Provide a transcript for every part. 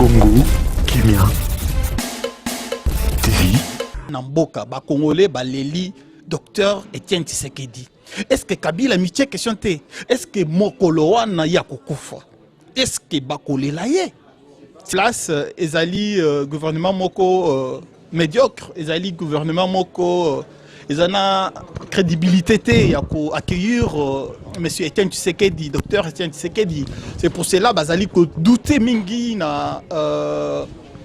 Congo Kimia TV. Namboka, ba Congolais, ba Leli, docteur Etienne Tshisekedi. Est-ce que Kabila Miché question te? Est-ce que Mokoloa na ya kokufa? Est-ce que Bakole la ye? Place ezali gouvernement moko médiocre, ezali gouvernement moko ezana crédibilité te ya ko accueillir monsieur Etienne Tshisekedi, docteur Etienne Tshisekedi. C'est pour cela bazali ko douter mingi na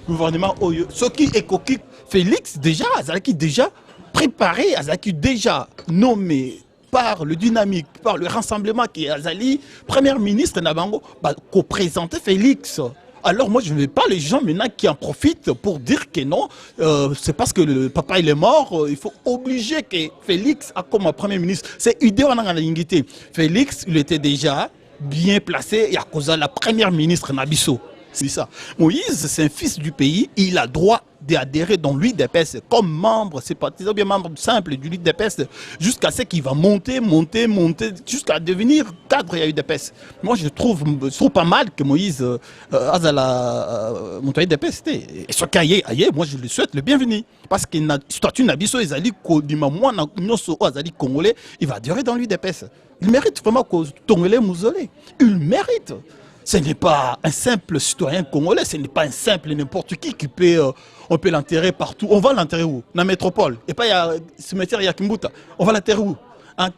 gouvernement oyo. Ce qui est coquille Félix déjà, azalaki déjà préparé, azalaki déjà nommé par le dynamique, par le rassemblement qui est Azali, premier ministre Nabango, qu'on présentait Félix. Alors moi je ne veux pas les gens maintenant qui en profitent pour dire que non, c'est parce que le papa il est mort, il faut obliger que Félix a comme premier ministre. C'est idéal en l'ingité. Félix, il était déjà bien placé et à cause de la première ministre Nabiso. C'est ça. Moïse, c'est un fils du pays, il a droit d'adhérer dans l'UDPS comme membre, sympathisant, bien membre simple du l'UDPS, jusqu'à ce qu'il va monter, jusqu'à devenir cadre à l'UDPS. Moi, je trouve pas mal que Moïse Azala monte à l'UDPS. Et ce cahier, moi, je lui souhaite le bienvenu. Parce qu'il a statut Nabiso, Ezali, moi, Azali Congolais, il va adhérer dans l'UDPS. Il mérite vraiment que Tongolais Mouzolé. Il mérite. Ce n'est pas un simple citoyen congolais, ce n'est pas un simple n'importe qui peut, on peut l'enterrer partout. On va l'enterrer où? Dans la métropole. Et pas il y a cimetière Yakimbuta. On va l'enterrer où?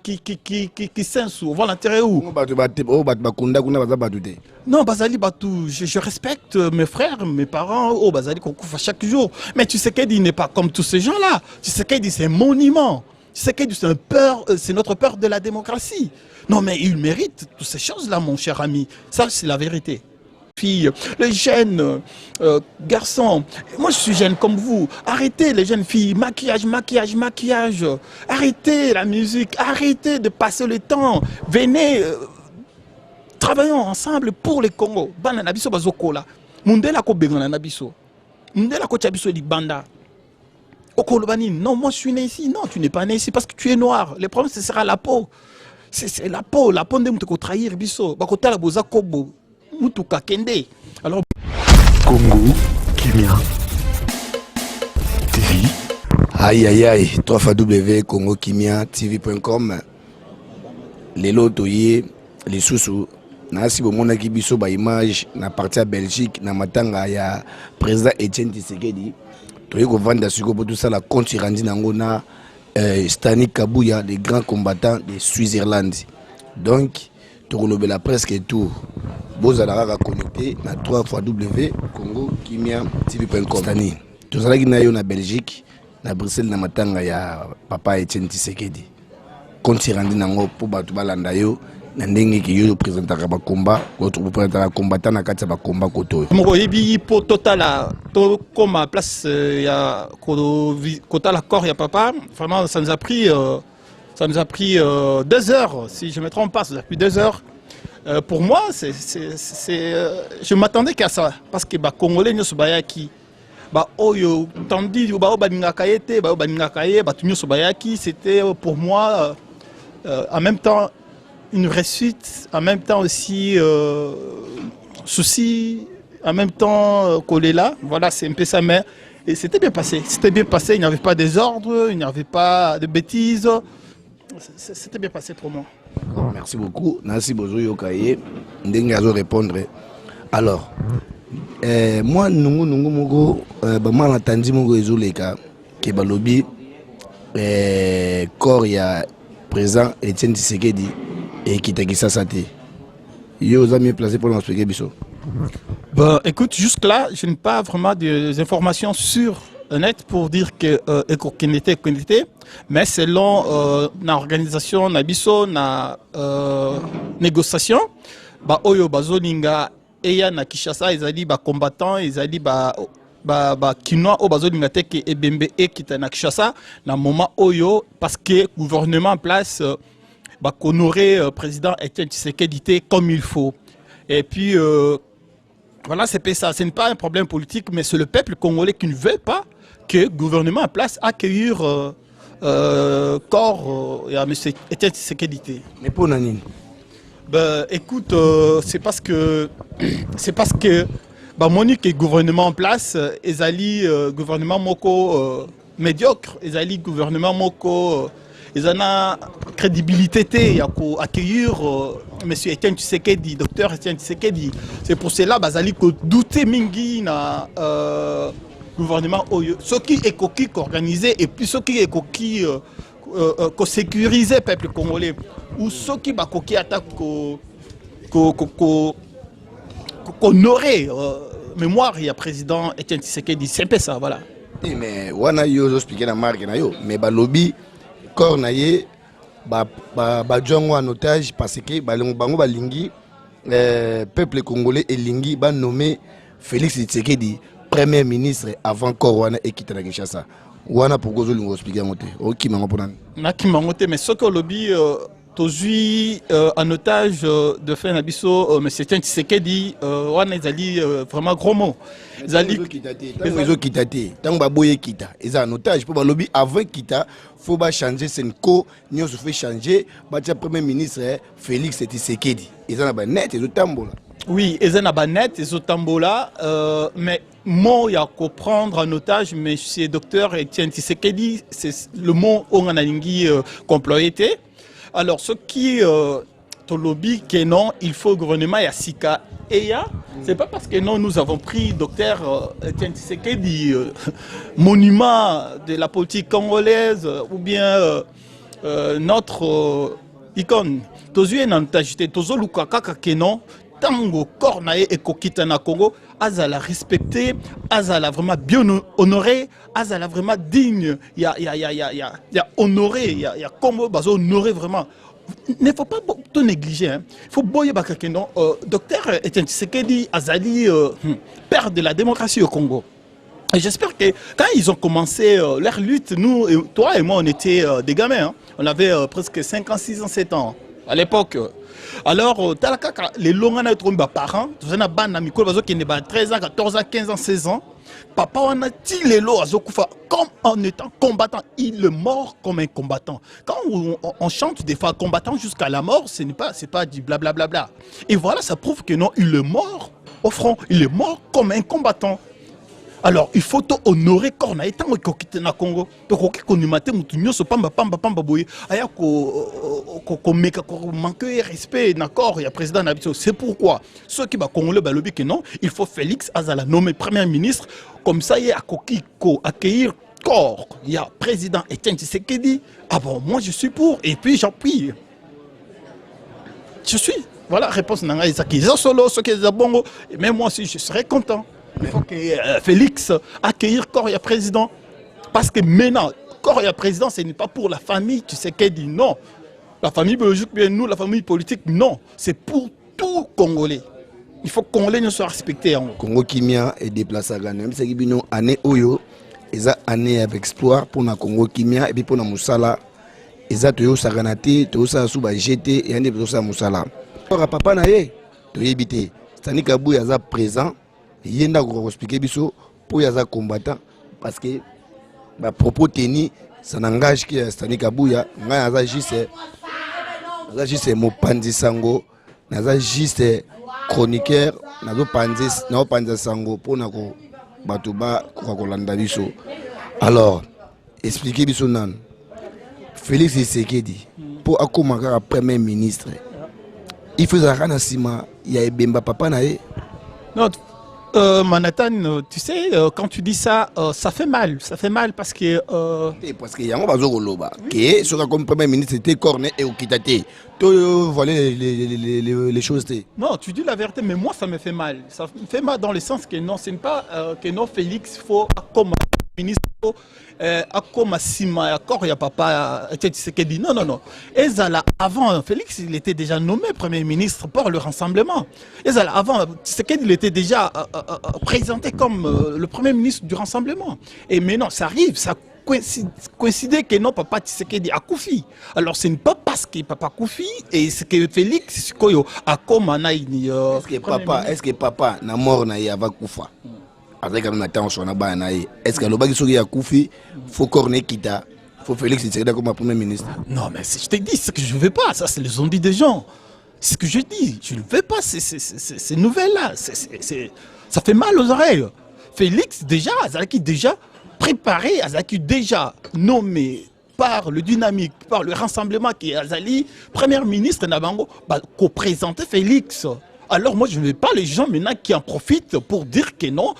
Qui sensu, on va l'enterrer où? Non, Bazali Batou, je respecte mes frères, mes parents, oh Bazali Koukoufa chaque jour. Mais tu sais qu'il n'est pas comme tous ces gens-là. Tu sais qu'il dit c'est un monument. Tu sais qu'il c'est notre peur de la démocratie. Non, mais il mérite toutes ces choses-là, mon cher ami. Ça, c'est la vérité. Filles, les jeunes garçons, moi je suis jeune comme vous. Arrêtez les jeunes filles, maquillage. Arrêtez la musique, arrêtez de passer le temps. Venez, travaillons ensemble pour les Congo. Bananabiso bazokola. Mundela ko bengananabiso. Mundela ko chabiso di banda. Non, moi je suis né ici. Non, tu n'es pas né ici parce que tu es noir. Le problème, ce sera la peau. C'est la peau de moutou trahir biso. Bakota la boza kobo. Moutou kakende. Alors Congo Kimia TV. Aïe, 3 fois W, Congo Kimia TV.com. Les lotoyés, les sous-sous. Nasi bomona ki biso ba image na partie à Belgique na matanga ya président Etienne Tshisekedi. Toye ko vanda siko pour tout ça la compte rendu nangona Stani Kabouya, les grands combattants de Suisse-Irlande. Donc to la presque tout. Bozala connecté na 3 fois W Congo Kimia TV.com. Stani. Tout ça qui na yo na Belgique, na Bruxelles na matanga ya papa Etienne Tshisekedi. Compte rendu nango pour batu balanda yo. Ndenge ki yo présentaka ba combat votre présentaka combattant na kati ba combat koto moko yebi pour total to comme place ya kota l'accord ya papa vraiment ça nous a pris 2 heures si je me trompe pas, ça a pris 2 heures. Pour moi je m'attendais qu'à ça parce que ba congolais nyoso bayaki ba oyo tandi ba baninga kayete ba baninga kaye ba tunyoso bayaki, c'était pour moi en même temps une réussite, en même temps aussi souci, en même temps Kolela. Voilà, c'est un peu ça. Mais c'était bien passé. C'était bien passé. Il n'y avait pas de désordre, il n'y avait pas de bêtises. C'était bien passé pour moi. Merci beaucoup. Nancy Bozoyo Kaye. Ndengazo répondre. Alors, moi, Nungu Mogo, maman entendu Mogo Ezoleka, qui balobi, corps il y a présent Etienne Tshisekedi. Et qui t'a dit ça, ça t'est. Yo, vous avez mieux placé pour l'expliquer, Bisso. Ben, écoute, jusque-là, je n'ai pas vraiment des informations sûres, nettes, pour dire que était, mais selon l'organisation, Nabiso, na négociation, bah, Oyo, Bazoninga, Eya, na Kishasa, ils ont dit, bah, combattants, ils ont dit, bah, Kinoa, au Bazoninga, Teke, et Bembe, et qui na Kishasa, na moment Oyo, parce que le gouvernement en place, qu'honorer président Etienne Tshisekedi comme il faut. Et puis, voilà, c'est ça. Ce n'est pas un problème politique, mais c'est le peuple congolais qui ne veut pas que le gouvernement en place accueillir corps à M. Etienne Tshisekedi. Mais pour Nanine ben, écoute, c'est parce que Monique gouvernement en place, ezali gouvernement moko médiocre, ezali gouvernement moko ezana crédibilité te ya ko accueillir monsieur Etienne Tshisekedi, docteur Etienne Tshisekedi. C'est pour cela bazali ko douter mingi na gouvernement oyo. Ce qui est coquille organisé et puis ce qui est coquille ko sécuriser peuple congolais ou ce qui ba coquille attaque ko honorer mémoire, il y a président Etienne Tshisekedi, c'est un peu ça, voilà. Mais wana yo expliquer na marque na yo, mais ba lobby corps na ye ba jongo en otage parce que bango balingi peuple congolais et lingi ba nommé Félix Tshisekedi premier ministre avant corps wana ekita na Kinshasa. Wana pourquoi zo lingo expliquer ngote. OK mango ponan. Na ki mangote mais ce que lobby Tozui en otage de fin Nabiso, M. Etienne Tshisekedi, on ezali vraiment gros mots. Ezali réseau kitati, tant ba boye kita, ils en otage pour lobby avant kita, faut ba changer c'est co, nous se fait changer, ba premier ministre Félix Tshisekedi. Ils en ba net et tambola. Oui, ils en ba net et tambola, mais mot ya prendre en otage M. Docteur Etienne Tshisekedi, c'est le mot on a lingi comploité. Alors, ce qui ton lobby, que non, il faut gouvernement et Sika et c'est pas parce que non, nous avons pris docteur Etienne Tshisekedi, monument de la politique congolaise, ou bien notre icône. Tozu en tajité, tozo lukaka que non, tango cornae et kokita na Congo, azala respecté, azala vraiment bien honoré, azala vraiment digne, il y a honoré, il y a comme bazo honoré vraiment. Il ne faut pas tout négliger. Hein. Il faut boyer bakakeno. Docteur Etienne Tshisekedi azali père de la démocratie au Congo. Et j'espère que quand ils ont commencé leur lutte, nous, toi et moi, on était des gamins. Hein. On avait presque 5 ans, 6 ans, 7 ans à l'époque. Alors, les longs parents, 13 ans, 14 ans, 15 ans, 16 ans, papa on a dit les lots comme en étant combattant. Il est mort comme un combattant. Quand on chante des fois combattant jusqu'à la mort, ce n'est pas du blablabla. Bla bla. Et voilà, ça prouve que non, il est mort au front. Il est mort comme un combattant. Alors, il faut honorer Corna et tant que na Congo. Donc, on mate mutunyo so pamba boye. Aya ko meka ko manquer respect d'accord, il y a président d'habitude. C'est pourquoi ceux qui va congolais ba lobby que non, il faut Félix Azala nommer premier ministre comme ça il y a ko accueillir corps. Il y a président Etienne Tshisekedi. Ah bon, moi je suis pour et puis j'appuie. Je suis. Voilà réponse nanga Isaki. Solo ce qui est bongo et même moi aussi je serais content. Il faut que Félix accueillir Corps président. Parce que maintenant, Corps président, ce n'est pas pour la famille, tu sais qu'elle dit non. La famille biologique, bien nous, la famille politique, non. C'est pour tout Congolais. Il faut que Congolais ne soient respectés. Congo Kimia est déplacé à Ghana. Même si c'est une année Oyo, ils ont année avec exploit pour la Congo Kimia et puis pour la Moussala. Ils ont tout ça Ganate, tout ça sous GT et un peu ça Moussala. Pour papa naé, tu es habité. Stani Kabou est présent. Il y a un expliquer biso pour les combattants parce que les propos tenus ça n'engage que Stani Kabouya n'a juste Mopanzi Sango n'a juste chroniqueur n'a Panzi Sango pour nako batuba Kolanda biso. Alors expliquer biso nan Félix Tshisekedi pour accompagner premier ministre il faut ça sima il y a Bemba papa naé. Non. Manhattan, tu sais, quand tu dis ça, ça fait mal parce que... Parce qu'il y a un bazo loba, qui sera comme premier ministre, c'était corné et au kitate. Tu vois les choses. Non, tu dis la vérité, mais moi ça me fait mal. Ça me fait mal dans le sens que non, ce n'est pas que non, Félix, faut comme ministre, comme Sima, accord, il n'y a papa, dit non. Ezala, avant, Félix, il était déjà nommé Premier ministre par le rassemblement. Ezala, avant, Tshisekedi, il était déjà présenté comme le Premier ministre du rassemblement. Et maintenant, ça arrive, ça coïncidait que non, papa Tshisekedi a Koufi. Alors, ce n'est pas parce que papa Koufi et ce que Félix, a comme est-ce que papa n'a mort na yava Koufa? Avec un attention à Banaï, est-ce que le bagage à Koufi, faut corner Kita, faut Félix Tshisekedi comme premier ministre? Non, mais je t'ai dit, ce que je ne veux pas, ça c'est les zombies des gens. C'est ce que je dis, je ne veux pas ces nouvelles-là. Ça fait mal aux oreilles. Félix, déjà, Azalaki déjà préparé, Azalaki déjà nommé par le dynamique, par le rassemblement qui est Azali, premier ministre Nabango, qu'on présentait Félix. Alors moi, je ne veux pas les gens maintenant qui en profitent pour dire que non,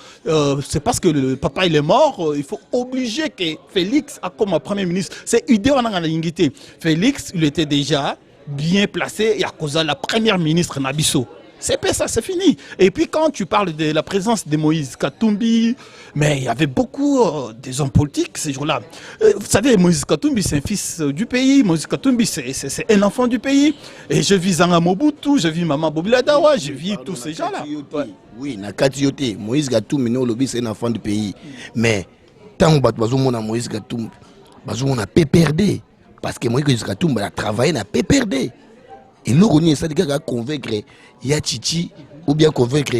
c'est parce que le papa il est mort, il faut obliger que Félix a comme premier ministre. C'est idée en ingité. Félix, il était déjà bien placé et à cause de la première ministre Nabiso. C'est ça, c'est fini. Et puis quand tu parles de la présence de Moïse Katumbi, mais il y avait beaucoup des hommes politiques ces jours-là. Vous savez, Moïse Katumbi, c'est un fils du pays. Moïse Katumbi, c'est un enfant du pays. Et je vis Zanga Mobutu, je vis Maman Bobila Dawa, je vis tous ces gens-là. Ouais. Oui, Nakati Yote, Moïse Katumbi, c'est un enfant du pays. Mais tant que Moïse Katumbi, on a PPRD. Parce que Moïse Katumbi a travaillé, on a PPRD. Et l'Ougoni, ça veut dire convaincre Yachichi ou bien convaincre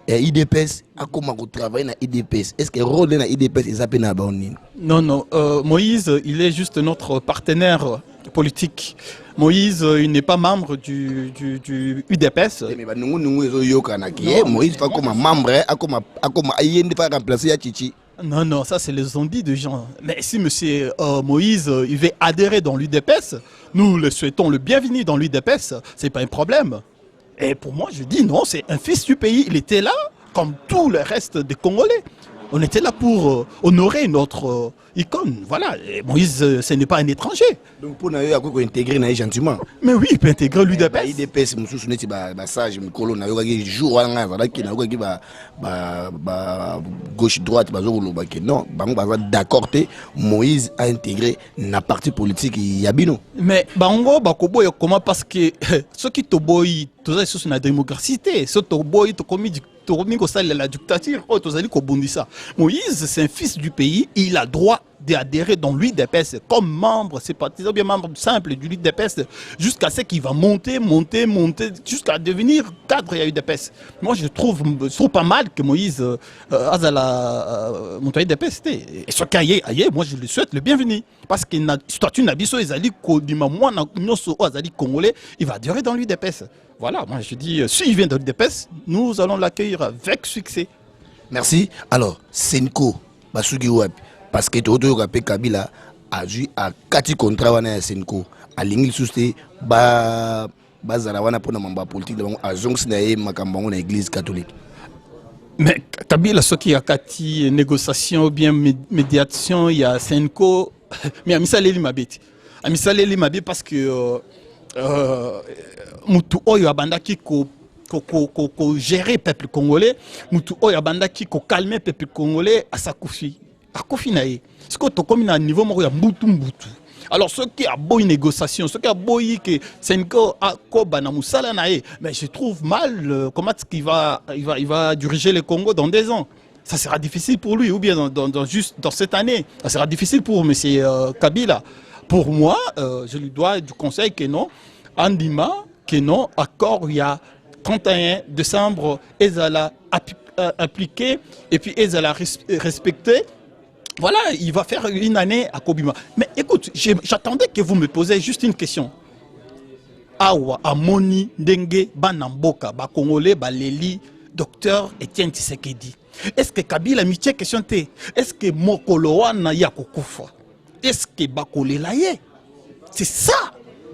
IDPS à comment travailler dans IDPS. Est-ce que le rôle de l'IDPS est appelé à Baonin? Non, non. Moïse, il est juste notre partenaire politique. Moïse, il n'est pas membre du UDPS. Mais Moïse, comme membre, comme remplacer Yachichi. Non, non, ça c'est les ondits de gens. Mais si M. Moïse il veut adhérer dans l'UDPS, nous le souhaitons le bienvenu dans l'UDPS, c'est pas un problème. Et pour moi, je dis non, c'est un fils du pays. Il était là, comme tout le reste des Congolais. On était là pour honorer notre icône. Voilà, et Moïse, ce n'est pas un étranger. Donc pour nous intégrer gentiment. Mais oui, il peut intégrer l'UDPS. l'UDPS, je suis sage, jour gauche-droite, non, d'accord, Moïse a intégré la partie politique Yabino. Mais Bango, Bakobo, comment parce que ceux qui te boy, tous les sur la démocratie, ceux qui te boy, te commis la dictature, Moïse, c'est un fils du pays, il a droit d'adhérer dans l'UDPS comme membre sympathisant, bien membre simple du l'UDPS, jusqu'à ce qu'il va monter, jusqu'à devenir cadre à l'UDPS. Moi, je trouve pas mal que Moïse Azala monte à l'UDPS. Et ce qu'il moi, je lui souhaite le bienvenu. Parce qu'il a statut Nabiso, Congolais, il va adhérer dans l'UDPS. Voilà, moi je dis, s'il vient de l'UDPS, nous allons l'accueillir avec succès. Merci. Alors, Senko, Basugi Web, parce que tout le Kabila a joué à 4 contrats à Senko. À l'ingil souste, Bazarawana pour la politique, à Zongsnae, Makambango, l'église catholique. Mais Kabila, ce qui a 4 négociations ou bien médiation, il y a Senko, mais Amisaleli Mabet. Amisaleli Mabet parce que. Mutu oyo abandaki ko gérer peuple congolais, mutu oyo abandaki ko calmer peuple congolais à sa koufi. A koufi nae. Ce que to comme na niveau moko ya mbutu. Alors ceux qui a beau une négociation, ceux qui a beau que Senko a koba na musala nae, mais je trouve mal comment il va diriger le Congo dans 2 ans. Ça sera difficile pour lui ou bien juste dans cette année. Ça sera difficile pour M. Kabila. Pour moi, je lui dois du conseil que non, Andima, que non, accord, il y a 31 décembre, Ezala appliqué, et puis Ezala respecté. Voilà, il va faire une année à Kobima. Mais écoute, j'attendais que vous me posiez juste une question. Awa, Amoni, Dengue, Banamboka, Congolais, Baleli, docteur Etienne Tshisekedi. Est-ce que Kabila Miché question T? Est-ce que Mokoloa na Yakukufa? Est-ce que Bakole la ye? C'est ça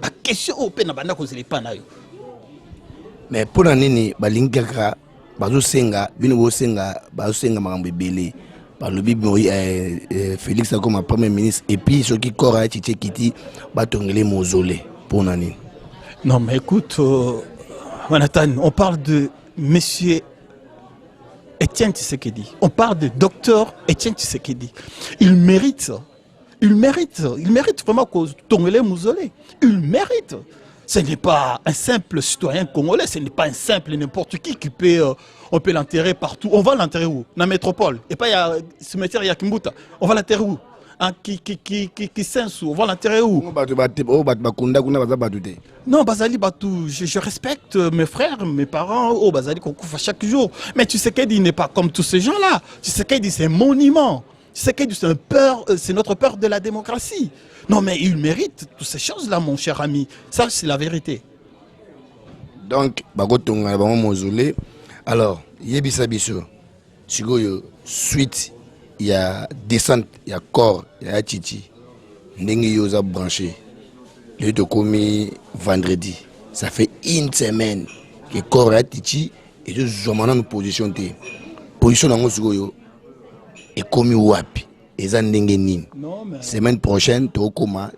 la question au peine banda ko zeli pana yo. Mais pour nini balingaka bazo senga bino bo senga makambo ebele par le bible Félix comme premier ministre et puis ce qui corra Tshisekedi batongele mausolée pour nani. Non mais écoute Manhattan, on parle de monsieur Etienne Tshisekedi. On parle de docteur Etienne Tshisekedi. Il mérite ça. Il mérite vraiment qu'on tombe les mausolées. Il mérite. Ce n'est pas un simple citoyen congolais, ce n'est pas un simple n'importe qui peut, on peut l'enterrer partout. On va l'enterrer où? Dans la métropole. Et pas il y a cimetière Yakimbuta. On va l'enterrer où? Qui sensu, on va l'enterrer où? Non, Bazali Batou, je respecte mes frères, mes parents, oh Bazali Koukoufa chaque jour. Mais tu sais qu'il n'est pas comme tous ces gens-là. Tu sais qu'il c'est un monument. C'est notre peur de la démocratie. Non, mais il mérite toutes ces choses-là, mon cher ami. Ça, c'est la vérité. Donc, mausolée. Alors, Yebisa Bisso, suite il y a descente il y a corps il y a Titi ndenge yoza branché le to commis vendredi ça fait une semaine que corps a Titi et je zomana une position nango sikoyo et commis wapi eza ndenge nini semaine prochaine to koma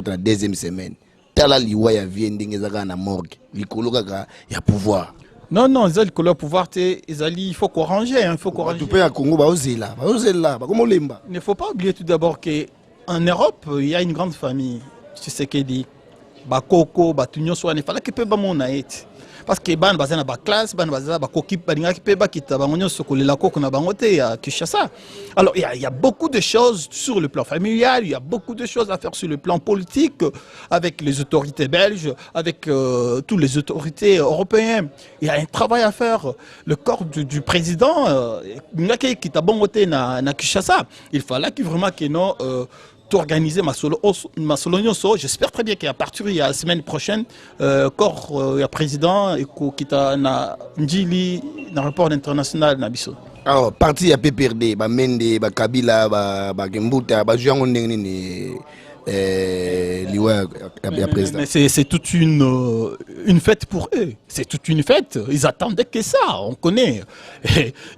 la deuxième semaine tala liwa ya vie ndenge zaka na morgue likolo kaka ya pouvoir. Non, non, ils ont le pouvoir, il faut qu'on range, il faut qu'on range. Il ne faut pas oublier tout d'abord qu'en Europe, il y a une grande famille. Tu sais ce qu'il dit. Bakoko, Batunyo, il fallait que peu mon aït. Parce que ban bazana ba classe, ban bazana ba koki balinga ki peba kita bangonyo sokole la koko na bangote à Kinshasa. Alors il y a beaucoup de choses sur le plan familial, il y a beaucoup de choses à faire sur le plan politique avec les autorités belges, avec toutes les autorités européennes. Il y a un travail à faire. Le corps du président qui t'a bangote na Kinshasa, il fallait que vraiment que non organiser ma solo j'espère très bien qu'à partir de la semaine prochaine corps le président et qui t'a na njili dans le rapport international na biso. Alors parti à PPRD ba Mende ba Kabila ba Gembuta ba juango ndenge ni mais c'est toute une fête pour eux. C'est toute une fête. Ils attendaient que ça. On connaît.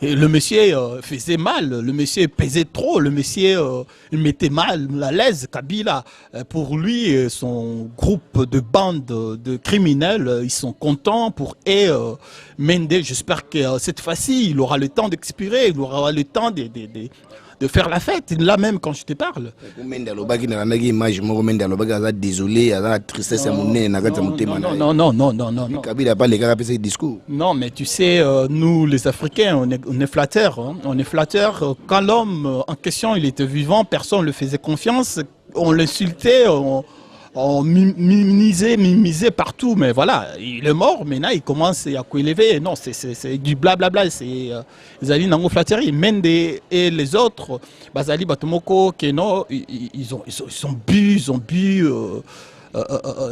Et le monsieur faisait mal. Le monsieur pesait trop. Le monsieur il mettait mal à l'aise Kabila. Pour lui, son groupe de bandes de criminels, ils sont contents pour Mende. J'espère que cette fois-ci, il aura le temps d'expirer. Il aura le temps de faire la fête, là même quand je te parle. Désolé, la tristesse à mon nez, non. Kabila pas les gars ces discours. Non, mais tu sais, nous les Africains, on est flatteurs. Hein. On est flatteurs. Quand l'homme en question, il était vivant, personne ne le faisait confiance. On l'insultait, on minimisait partout. Mais voilà, il est mort, maintenant il commence à élever. Non, c'est du blablabla. C'est Zali Nango Flattery. Mende et les autres, Bazali Batomoko, Keno, ils ont bu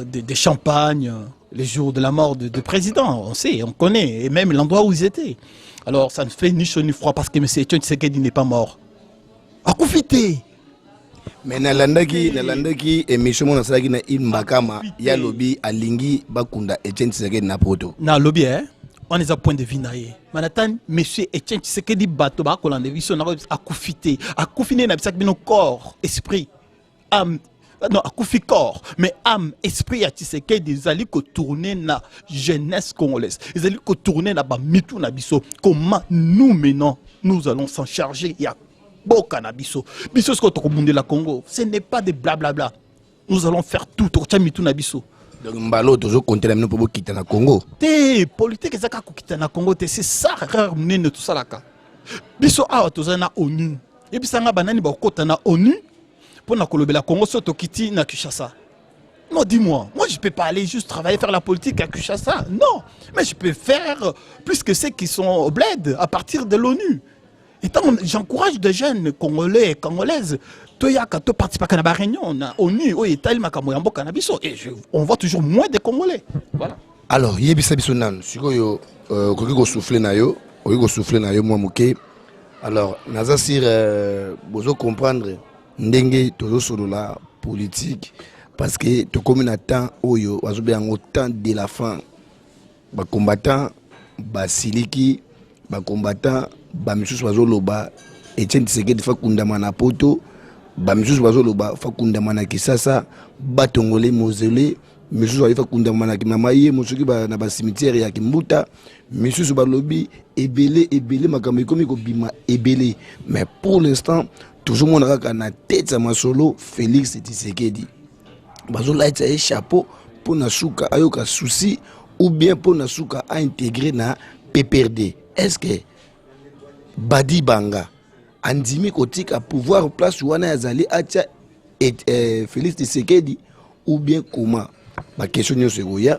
des champagnes les jours de la mort du président. On sait, on connaît, et même l'endroit où ils étaient. Alors ça ne fait ni chaud ni froid parce que M. Etienne Tshisekedi n'est pas mort. À profiter. Mais nalandaki émission na salaki na Imbakama ya lobby alingi bakunda Etienne Tshisekedi na poto. Na lobby on est à point de vue naie. Manatan monsieur Etienne Tshisekedi bato ba kolande biso na akufite. Akufine na bisak bino corps, esprit, âme. Non, akufi corps, mais âme, esprit à Tshisekedi zali ko tourner na jeunesse congolaise. Ils allaient ko tourner na ba mitou na biso. Comment nous maintenant nous allons s'en charger? Il y a Bokanabiso. Biso ce qu'on a la Congo, ce n'est pas des blablabla. Nous allons faire tout au Tchamitou Nabiso. Donc Mbalo toujours compter la pour quitter la Congo. Té politique ezaka ko quitter la Congo, c'est ça rare mnene tout ça là ka. Biso a tozana ONU. Et bisanga banani ba kota na ONU pour na kolobela Congo soto kiti na Kinshasa. Non, dis-moi, moi je peux pas aller juste travailler faire la politique à Kinshasa. Non, mais je peux faire plus que ceux qui sont au bled à partir de l'ONU. Et j'encourage des jeunes Congolais et Congolaises to participer à la réunion ONU et on voit toujours moins de Congolais. Voilà. Alors, yebisa biso nan sikoyo koki ko souffler na yo, moi moké. Alors, naza sir bozo comprendre ndenge tozo solo la politique parce que to comme na temps oyo wazobe en temps de la fin. Ba combattant ba siliki ba combattant ba misusu bazoloba Etienne Tshisekedi fa kundama na poto ba misusu bazoloba fa kundama na Kisasa batongole mausolée misusu fa kundama na Kimamaye musuki ba na ba cimetière ya Kimbuta misusu balobi ebele makambo komi ko bima ebele mais pour l'instant toujours mon raka na tête ya masolo Félix Tshisekedi bazola etse chapeau pour na suka ayoka souci ou bien pour na suka a intégrer na PPRD. Est-ce que Badi Banga andimi kotika pouvoir place wana yazali atia et Félix Tshisekedi ou bien comment? Ma question est segoya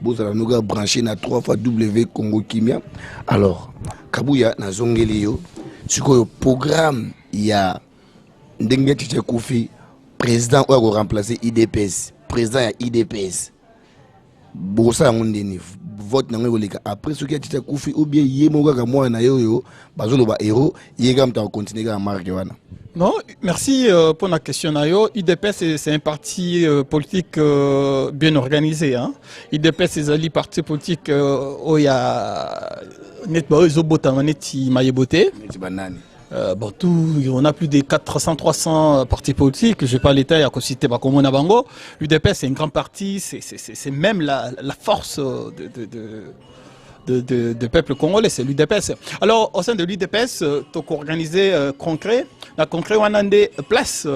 bozala noga branché na 3 fois W Congo Kimia. Alors Kabuya na zongeli yo sikoyo programme ya ndenge tite Kofi président ou remplacer IDPS président ya IDPS bosa ngondeni vote nango koleka après ce qui a été koufi ou bien yemoga ka moi na yo bazolo ba héros yega mta continuer ka marque wana. Non, merci pour la question. UDPS, c'est un parti politique bien organisé. Hein. UDPS, c'est un parti politique où il y a on a plus de 400-300 partis politiques. Je ne vais pas l'état, à citer Bakomo Nabango. L'UDPS, c'est un grand parti, c'est même la force de peuple congolais, c'est l'UDPS. Alors, au sein de l'UDPS, tu as organisé concret. La concret, on a des places.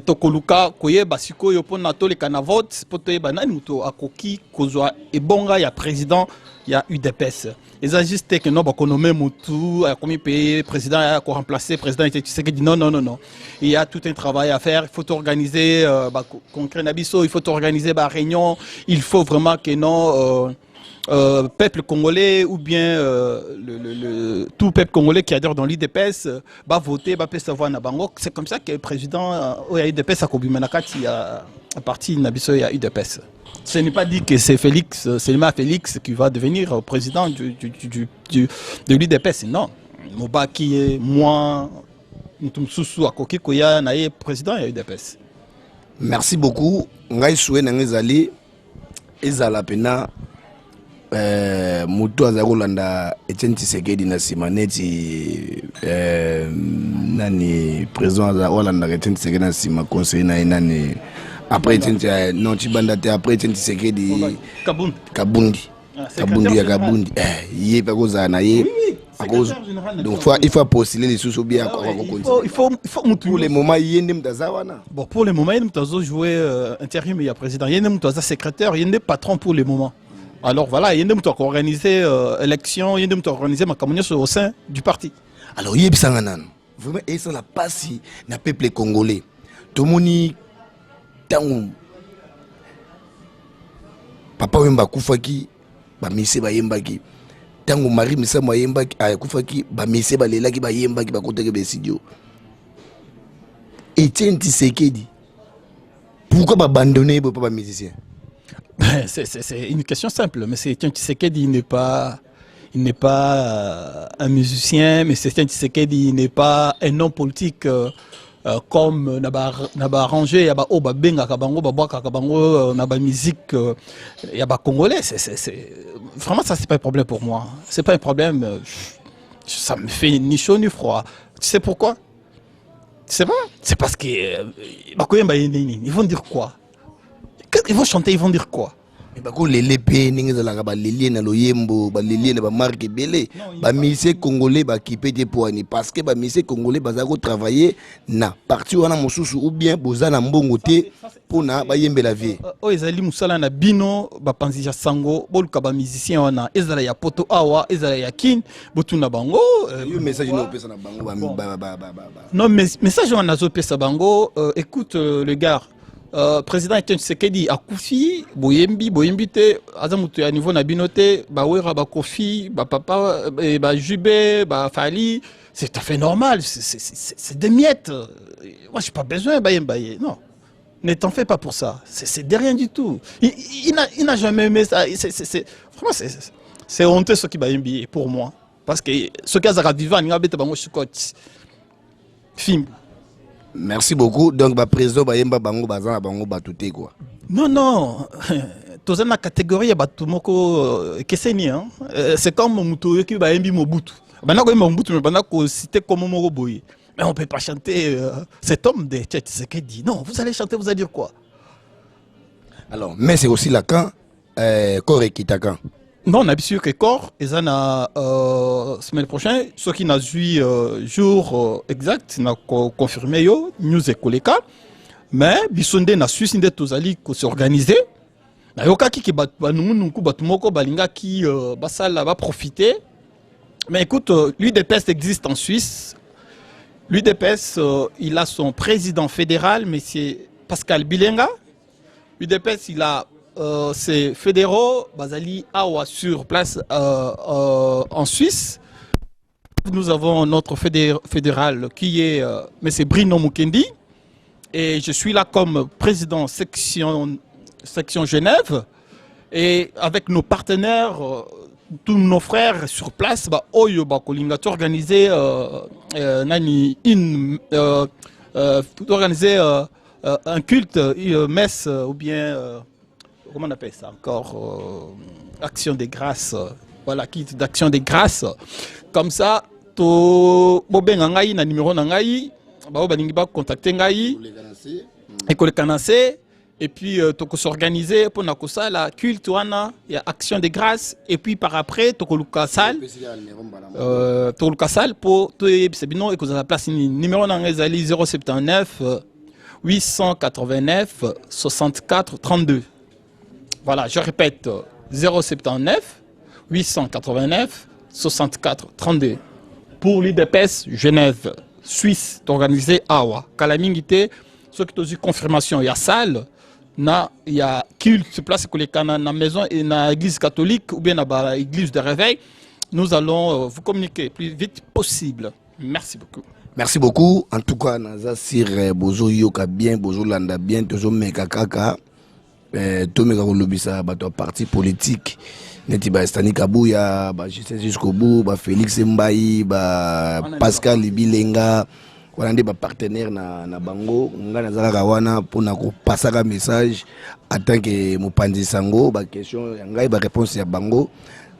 Tokoluka, Koye, Basiko, Yopon, Nato, les Canavotes, Potoye, Banan, Muto, Akoki, Kozwa, et Bonga, il y a président, il y a UDPS. Ils ont juste que non, Bakonome, Moutou, comme pays, président, a remplacé, président, tu sais que dit non, non, non, non. Il y a tout un travail à faire, il faut organiser, concret Nabiso, il faut organiser, réunion, il faut vraiment que non, peuple congolais ou bien tout peuple congolais qui adhère dans l'IDPS va voter, va savoir na bango. C'est comme ça que le président l'IDPS a kobimanakati à partir Nabiso et à UDPS. Ce n'est pas dit que c'est Félix, c'est Félix qui va devenir président de l'IDPS. Non. Mobaki, moi, Ntumsusu, Akoki, Koya, Naye, président de l'IDPS. Merci beaucoup. Ngai soué nangezali ezala pena mutu azalanda Etienne Tshisekedi na sima neti nani président azalanda Etienne Tshisekedi na sima conseiller na nani après Etienne non Tshibanda après Etienne Tshisekedi Kabundi ya Kabundi yé pa koza na yé donc il faut postuler les sous bien il faut pour les moments yende mtazawana bon pour les moments yende mtazo jouer intérim et président yende mtaza secrétaire yende patron pour les moments. Alors voilà, il y a des gens qui ont organisé l'élection, il y a des gens qui ont organisé ma communication au sein du parti. Alors, il y a des gens vraiment, et ça la passe na peuple congolais. Tout le monde, papa Wemba Koufaki, ba mise ba yembaki. Tango mari misa mo yembaki, Koufaki, ba mise ba lelaki ba yembaki ba koteke be studio. Etienne Tshisekedi. Pourquoi ba abandonner ba musicien? C'est une question simple, mais c'est Etienne Tshisekedi, il n'est pas un musicien, mais c'est Etienne Tshisekedi, il n'est pas un homme politique comme Naba arrangé, Yaba Oba Benga Kabango, Babaka Kabango, Naba musique, Yaba Congolais. Vraiment, ça, c'est pas un problème pour moi. C'est pas un problème, ça me fait ni chaud ni froid. Tu sais pourquoi? C'est pas? C'est parce que ils vont dire quoi? Ils vont chanter, ils vont dire quoi? Les lépées, les liens na loyembo, les liens na marque belé, les musiciens congolais qui paient des points parce que les musiciens congolais bazako travailler na parti wana mosusu ou bien bozana mbongote pour na bayembe la vie. Oh ezali musala na bino ba panzija sango boluka ba musicien wana ezala ya poto awa ezala ya kin botuna bango. Le message no pesa na bango non mais message wana zo pesa bango écoute le gars. Président Etienne Tshisekedi a Koufi, Boyembi te, Azamutu à niveau Nabinote, Bawera, Bakofi, Papa, Jubé, Fali, c'est tout à fait normal, c'est des miettes. Moi, je n'ai pas besoin de non. Ne t'en fais pas pour ça, c'est de rien du tout. Il n'a jamais aimé ça. Vraiment, c'est honteux ce qui Bayembi pour moi. Parce que ce qui a vivant, il y a des film. Merci beaucoup. Donc, le président Bayemba Bango Bazan Bango Batouté quoi. Non, non. Dans la catégorie Batumoko Keseni, c'est comme Moutou qui Bayembi Mobutu. Banako Mobutu, mais Banako cité comme Moroboy. Mais on ne peut pas chanter cet homme de Tshisekedi. Non, vous allez chanter, vous allez dire quoi? Alors, mais c'est aussi là quand Corée qui t'a quand. Non, on a bien sûr que corps, et ça na semaine prochaine, ce qui n'a eu jour exact, n'a confirmé yo news et koleka, mais bisonde na Suisse inde tozali ko s'organiser. Na yoka ki ba nungu batumoko balinga ki basala va profiter. Mais écoute, l'UDPS existe en Suisse. L'UDPS, il a son président fédéral, monsieur Pascal Bilenga. L'UDPS, il a c'est fédéraux, Bazali Awa sur place en Suisse. Nous avons notre fédéral qui est M. Bruno Mukendi. Et je suis là comme président section Genève. Et avec nos partenaires, tous nos frères sur place, bah, Oyo Bakolinga, tu organisé un culte, une messe ou bien comment on appelle ça encore, action des grâces, voilà, culte d'action des grâces. Comme ça, to bobenga ngai na numéro na ngai, ba baningi ba contacter ngai et ko le canasser. Et puis, tu s'organiser pour la culte, il y a action de grâce. Et puis, par après, tu as salle pour tout et que la place numéro 079 889 64 32. Voilà, je répète, 079 889 64 32. Pour l'IDPS Genève, Suisse, organisé à Awa. Kalamingité, ceux qui ont eu confirmation, il y a salle. Il y a culte place que les dans la maison et dans l'église catholique ou bien dans l'église de réveil. Nous allons vous communiquer le plus vite possible. Merci beaucoup. Merci beaucoup. En tout cas, naza sir bozo yoka bien, bozo landa bien, tozo meka kaka. To meka kolobisa bato parti politique. Neti ba Stani Kabuya, ba Justin jusqu'au bout, ba Félix Mbayi, ba Pascal Libilenga. Voilà des partenaires na bango nga nazalaka wana pona ko pasaka message en tant que mopanzi sango ba question ngai ba réponse ya bango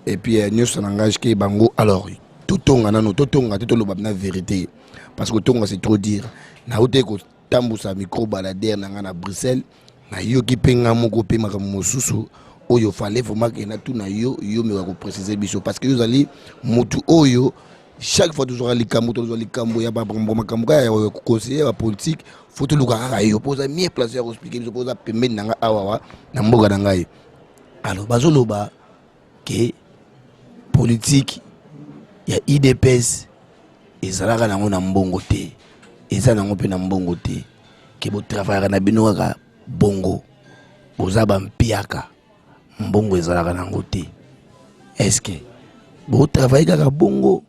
et puis news langage ke bango alors totonga nano totonga totolo na vérité parce que tonga c'est trop dire na ote ko tambusa micro balader na nga na Bruxelles na yo ki penga moko pe makambo mosusu oyo fallait vraiment que na tout na yo me ko préciser biso parce que yo zali mutu oyo chaque fois toujours les cambo il y a pas de conseiller la politique faut tout le cas il pose mieux place à expliquer il pose à permettre nanga awa na mboga na ngai alors bazoloba que politique il y a IDPS ezalaka nango na mbongo te ezala nango pe na mbongo te que bo travailler na bino ka bongo bozaba mpiaka mbongo ezalaka nango te est-ce que bo travailler ka bongo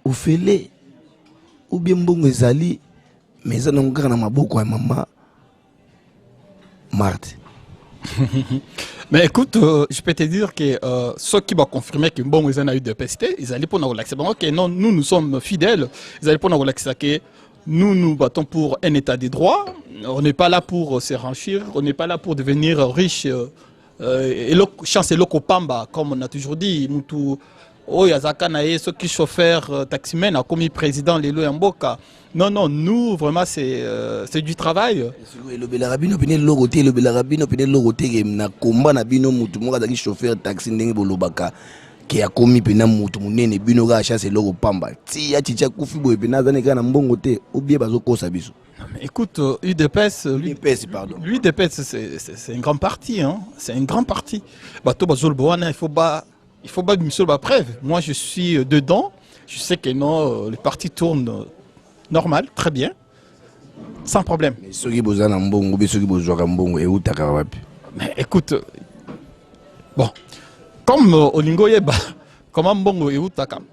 ou fele ou bien mbongo ezali mais ça non na maboko ya mama Marthe. Mais écoute, je peux te dire que ceux qui vont confirmer que bon ils en a eu de PST, ils allaient pour nous relaxer. Bon, ok, non, nous sommes fidèles. Ils allaient pour nous relaxer que nous battons pour un état de droit. On n'est pas là pour se renchir, on n'est pas là pour devenir riche et chance loco pamba comme on a toujours dit. Oh, Yazaka Naye, ceux qui chauffeurs taximens a commis président Lelo Yamboka. Non, non, nous, vraiment, c'est du travail. Le Belarabino, le Loroté, le Belarabino, le Loroté, na combat na bino mutu moka daki chauffeur taxi ndenge bolobaka qui a commis pena mutu munene bino ga chasse loro pamba. Ti ya chicha kufi boye pena zane kana mbongo te ou bien bazo kosa biso. Écoute, UDPS, c'est un grand parti, hein. C'est un grand parti. Bato bazol boana, il faut pas me sur la preuve. Moi, je suis dedans. Je sais que non, le parti tourne normal, très bien, sans problème. Mais ceux qui bossent en mbongo, ceux qui bossent en mbongo, et où t'as wapi? Mais écoute, bon, comme Olingo Yeba, comme mbongo et où t'as kam.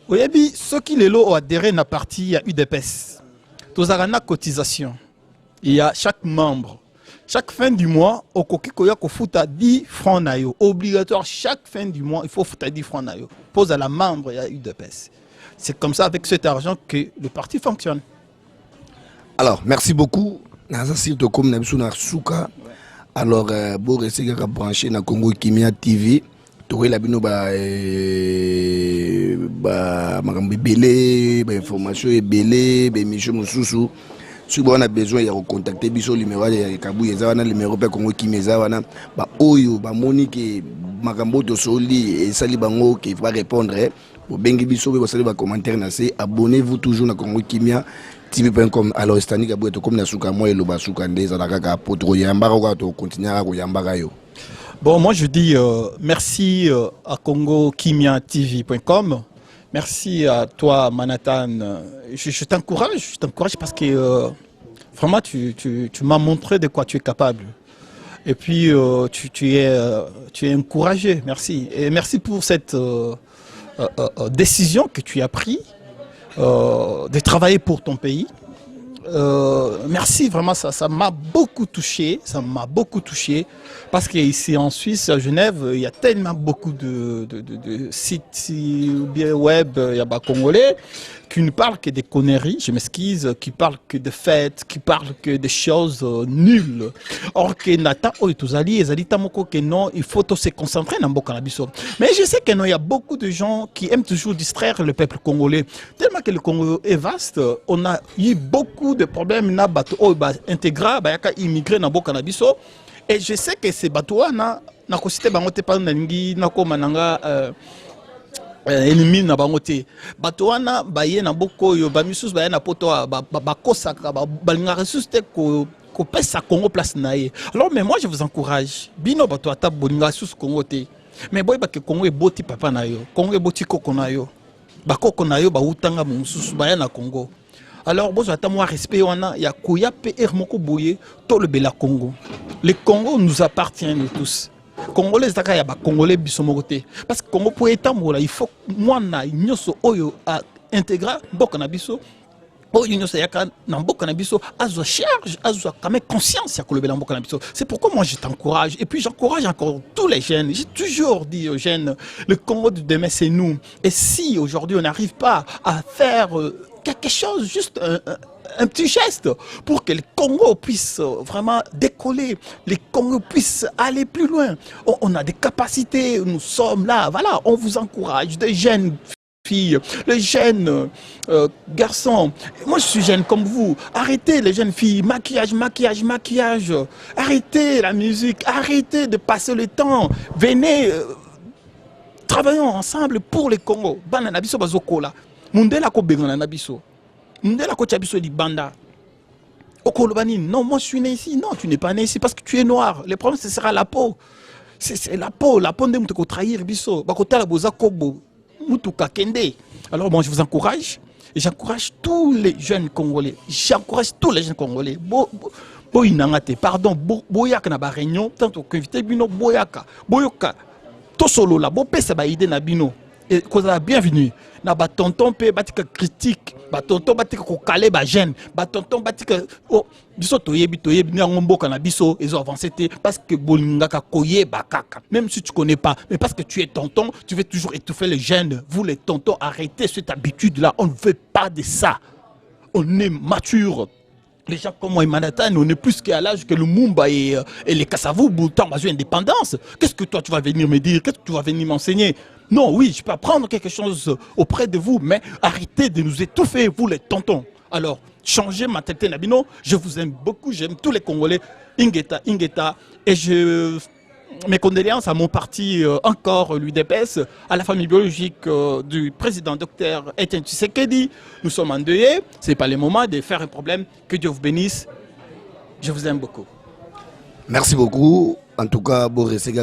Oyebi, ceux qui les ont adhéré à la partie à UDPS, tous à cotisation. Il y a chaque membre. Chaque fin du mois, au Kokikoya, il faut 10 francs nayo. Obligatoire, chaque fin du mois, il faut foutre 10 francs nayo. Pose à la membre, il y a UDPS. C'est comme ça, avec cet argent, que le parti fonctionne. Alors, merci beaucoup. Alors, bon, restez branché dans Congo Kimia TV. Tu la bino information belé, émission mususu. Si on a besoin de contacter biso numéro ya Kabuya zawana numéro pe Congo Kimia zawana ba oyo ba monique makambo to soli et sali bango qui va répondre au bengi biso be sali ba commentaire na c'est abonnez-vous toujours na Congo Kimia TV.com. Alors Stani Kabuya to comme na suka moi et lo basuka ndeza na kaka potro yamba ko to continuer à yamba yo. Bon, moi je dis merci à Congo Kimia TV.com. Merci à toi, Manhattan. Je t'encourage parce que vraiment, tu m'as montré de quoi tu es capable. Et puis, tu es encouragé. Merci. Et merci pour cette décision que tu as prise de travailler pour ton pays. merci, vraiment, ça m'a beaucoup touché. Ça m'a beaucoup touché. Parce qu'ici en Suisse, à Genève, il y a tellement beaucoup de sites ou bien web, il y a des Congolais qui ne parlent que des conneries, je m'excuse, qui parlent que de fêtes, qui parlent que des choses nulles. Or que Nathan, que non, il faut se concentrer dans le cannabis. Mais je sais qu'il y a beaucoup de gens qui aiment toujours distraire le peuple congolais. Tellement que le Congo est vaste, on a eu beaucoup de problèmes na bateau intégré, immigré dans le cannabis. Et je sais que ces bateaux na kosite bangote pa nangi na ko mananga ennemi na bangote bateau wana baye na boko yo ba misus baye na poto ba kosaka ba linga ressuscité ko pesa Congo place naie. Alors mais moi je vous encourage bino bateau ata bolinga sous Congo te. Mais boy ba ke Congo e boti papa na yo, Congo e boti koko na yo. Ba koko na yo ba utanga mususu baye na Congo. Alors, bon, j'attends moi respect, il y a Kouyape et Hermoko Boye, tout le Bela Congo. Le Congo nous appartient nous tous. Congolais, il y a des Congolais bisomoroté. Parce que Congo pour être il faut moi na nyoso oyo à intégrer beaucoup na biso. Oyo nyoso yaka na beaucoup na biso azo charge, azo quand même conscience ya ko le Bela beaucoup na biso. C'est pourquoi moi je t'encourage et puis j'encourage encore tous les jeunes. J'ai toujours dit aux jeunes, le Congo de demain c'est nous. Et si aujourd'hui on n'arrive pas à faire quelque chose, juste un petit geste pour que le Congo puisse vraiment décoller, le Congo puisse aller plus loin. On a des capacités, nous sommes là, voilà, on vous encourage, des jeunes filles, les jeunes garçons. Moi je suis jeune comme vous, arrêtez les jeunes filles, maquillage, maquillage, maquillage, arrêtez la musique, arrêtez de passer le temps, venez, travaillons ensemble pour le Congo. Banana biso bazokola. Mundela ko bengana na biso. Mundela ko tchabiso di banda. Okolobani, non, moi je suis né ici. Non, tu n'es pas né ici parce que tu es noir. Le problème, ce sera la peau. C'est la peau. La peau de mutoko trahir biso. Bakota la boza kobo. Mutuka kende. Alors, bon, je vous encourage. Et j'encourage tous les jeunes Congolais. J'encourage tous les jeunes Congolais. Boyinangate, pardon, boyaka na ba réunion, tant que invité bino boyaka. Boyoka. To solo la, bo pesa ba idée na bino. Et cause la bienvenue. Na ba tonton pe batika critique, ba tonton batika ko calé ba jeune, ba tonton batika oh biso toyebi na ngomboka na biso ils ont avancé parce que bolingaka koye bakaka. Même si tu connais pas, mais parce que tu es tonton, tu veux toujours étouffer les jeunes. Vous les tontons, arrêtez cette habitude là, on ne veut pas de ça. On est mature. Les gens comme moi et Manhattan, on est plus qu'à l'âge que le Mumba et les Kassavoubou, tant basé indépendance. Qu'est-ce que toi tu vas venir me dire? Qu'est-ce que tu vas venir m'enseigner? Non, oui, je peux apprendre quelque chose auprès de vous, mais arrêtez de nous étouffer, vous les tontons. Alors, changez ma tête, Nabino. Je vous aime beaucoup, j'aime tous les Congolais. Ingeta, Ingeta. Et mes condoléances à mon parti, encore l'UDPS, à la famille biologique du président Dr Etienne Tshisekedi. Nous sommes endeuillés. Ce n'est pas le moment de faire un problème. Que Dieu vous bénisse. Je vous aime beaucoup. Merci beaucoup. En tout cas, vous restez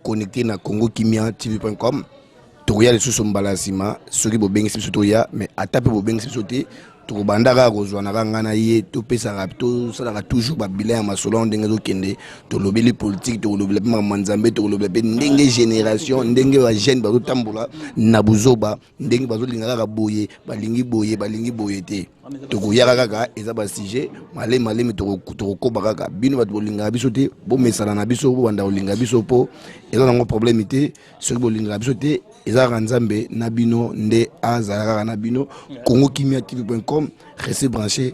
connecté à congokimiatv.com. Toria les sous balasima, ceux qui bobeng c'est toya, mais à taper bobeng c'est sauté. To bandara rozwana ngana ye to pesa rapto ça la toujours ba bilan ma solon denga kende to lobeli politique to lobeli manzambe to lobeli ndenge génération ndenge wa jeune ba tambula na buzoba ndenge bazo linga ka boye balingi boye te to ko yaka kaka eza ba sujet malé to ko bakaka bino ba linga biso te bo mesala na biso bo banda linga biso po eza ngo problème te ceux bo linga biso te eza ranzambe na bino nde azara na bino congokimiatv.com. Restez branchés.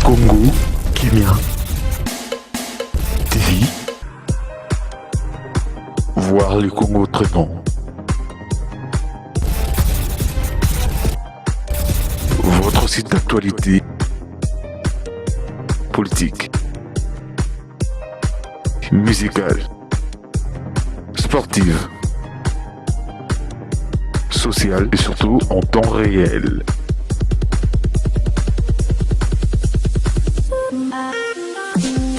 Congo Kimia TV. Voir le Congo autrement. Votre site d'actualité politique, musicale, sportive, sociale et surtout en temps réel.